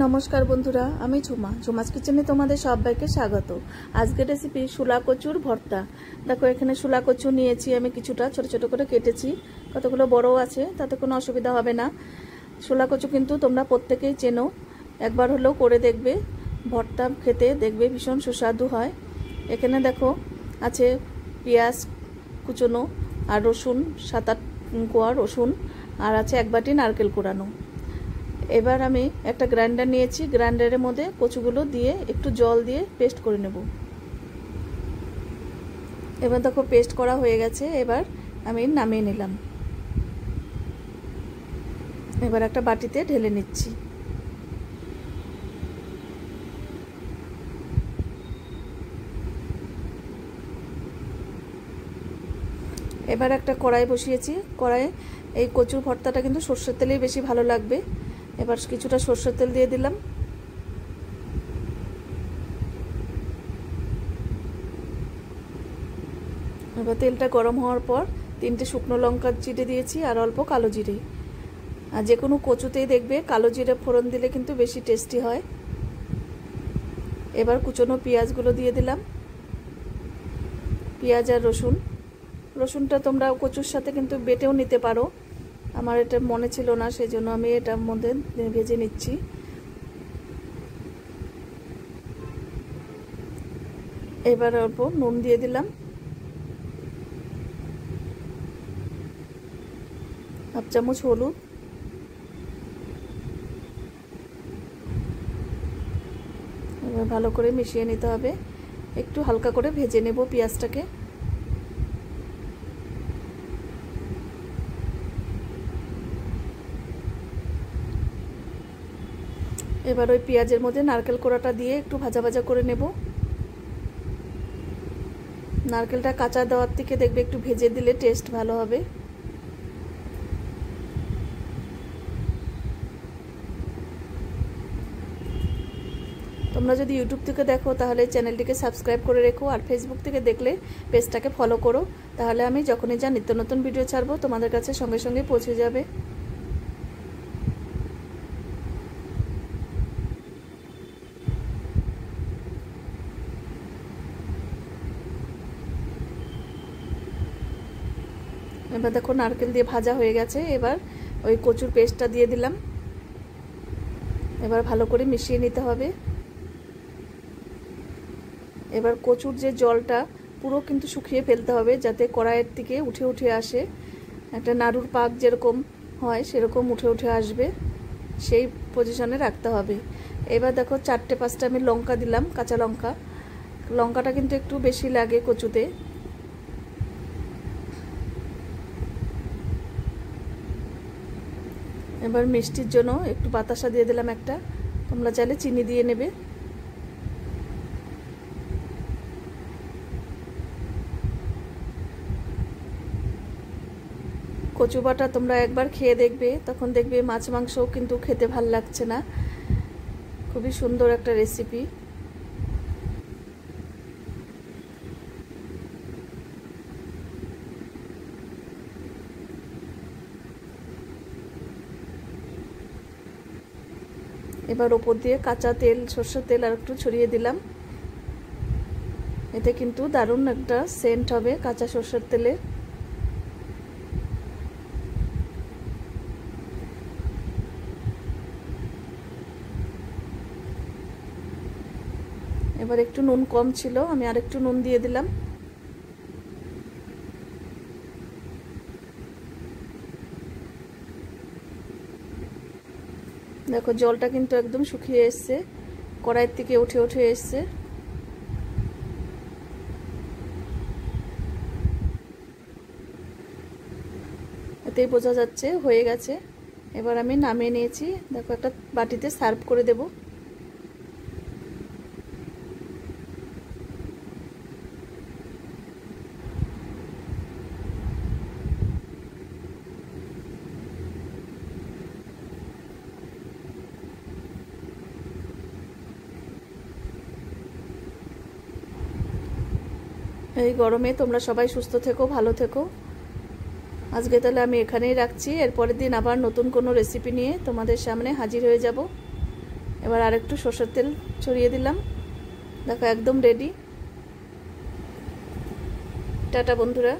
নমস্কার বন্ধুরা, আমি ঝুমা। ঝুমাস কিচেনে তোমাদের সবাইকে স্বাগত। আজকের রেসিপি শুলা কচুর ভর্তা। দেখো, এখানে শুলা কচু নিয়েছি আমি, কিছুটা ছোট ছোট করে কেটেছি, কতগুলো বড় আছে, তাতে কোনো অসুবিধা হবে না। শুলা কচু কিন্তু তোমরা প্রত্যেকেই চেনো, একবার হলেও করে দেখবে। ভর্তা খেতে দেখবে ভীষণ সুস্বাদু হয়। এখানে দেখো আছে পেঁয়াজ কুচনো আর রসুন, 7-8 কোয়া রসুন, আর আছে 1 বাটি নারকেল কোড়ানো। এবার আমি একটা গ্রাইন্ডার নিয়েছি, গ্রাইন্ডারের মধ্যে কচুগুলো দিয়ে একটু জল দিয়ে পেস্ট করে নেব। এবার দেখো পেস্ট করা হয়ে গেছে, এবার আমি নামিয়ে নিলাম। এবার একটা বাটিতে ঢেলে নিচ্ছি। এবার একটা কড়াই বসিয়েছি, কড়াইয়ে এই কচুর ভর্তাটা কিন্তু সর্ষের তেলেই বেশি ভালো লাগবে। এবার কিছুটা সর্ষের তেল দিয়ে দিলাম। এবার তেলটা গরম হওয়ার পর 3টে শুকনো লঙ্কা চিড়ে দিয়েছি আর অল্প কালো জিরে। আর যে কোনো কচুতেই দেখবে কালো জিরে ফোড়ন দিলে কিন্তু বেশি টেস্টি হয়। এবার কুচনো পেঁয়াজগুলো দিয়ে দিলাম, পেঁয়াজ আর রসুনটা তোমরা কচুর সাথে কিন্তু বেটেও নিতে পারো। আমার এটা মনে ছিল না, সেই জন্য আমি এটার মধ্যে ভেজে নিচ্ছি। এবার অল্প নুন দিয়ে দিলাম, 1 চামচ হলুদ, এবার ভালো করে মিশিয়ে নিতে হবে। একটু হালকা করে ভেজে নেব পেঁয়াজটাকে। এবার ওই পেঁয়াজের মধ্যে নারকেল কোড়াটা দিয়ে একটু ভাজা ভাজা করে নেব। নারকেলটা কাঁচা দেওয়ার থেকে দেখবে একটু ভেজে দিলে টেস্ট ভালো হবে। তোমরা যদি ইউটিউব থেকে দেখো তাহলে চ্যানেলটিকে সাবস্ক্রাইব করে রেখো, আর ফেসবুক থেকে দেখলে পেজটাকে ফলো করো, তাহলে আমি যখনই যা নিত্য নতুন ভিডিও ছাড়বো তোমাদের কাছে সঙ্গে সঙ্গে পৌঁছে যাবে। এবার দেখো নারকেল দিয়ে ভাজা হয়ে গেছে, এবার ওই কচুর পেস্টটা দিয়ে দিলাম। এবার ভালো করে মিশিয়ে নিতে হবে। এবার কচুর যে জলটা পুরো কিন্তু শুকিয়ে ফেলতে হবে, যাতে কড়াইয়ের থেকে উঠে উঠে আসে, একটা নাড়ুর পাক যেরকম হয় সেরকম উঠে উঠে আসবে, সেই পজিশনে রাখতে হবে। এবার দেখো 4-5টা আমি লঙ্কা দিলাম, কাঁচা লঙ্কা। লঙ্কাটা কিন্তু একটু বেশি লাগে কচুতে। এবার মিষ্টির জন্য একটু বাতাসা দিয়ে দিলাম একটা, তোমরা চাইলে চিনি দিয়ে নেবে। কচু বাটা তোমরা একবার খেয়ে দেখবে, তখন দেখবে মাছ মাংসও কিন্তু খেতে ভাল লাগছে না। খুবই সুন্দর একটা রেসিপি। এবার ওপর দিয়ে কাঁচা তেল, সরষের তেল আর একটু ছড়িয়ে দিলাম। এতে কিন্তু দারুণ একটা সেন্ট হবে কাঁচা সরষের তেলে। এবার একটু নুন কম ছিল, আমি আর একটু নুন দিয়ে দিলাম। দেখো জলটা কিন্তু একদম শুকিয়ে এসছে, কড়াইয়ের থেকে উঠে উঠে এসছে। এতেই বোঝা যাচ্ছে হয়ে গেছে। এবার আমি নামিয়ে নিয়েছি, দেখো একটা বাটিতে সার্ভ করে দেব। এই গরমে তোমরা সবাই সুস্থ থেকো, ভালো থেকো। আজকে তাহলে আমি এখানেই রাখছি, এরপরের দিন আবার নতুন কোনো রেসিপি নিয়ে তোমাদের সামনে হাজির হয়ে যাব। এবার আরেকটু সরষের তেল ছড়িয়ে দিলাম। দেখো একদম রেডি। টাটা বন্ধুরা।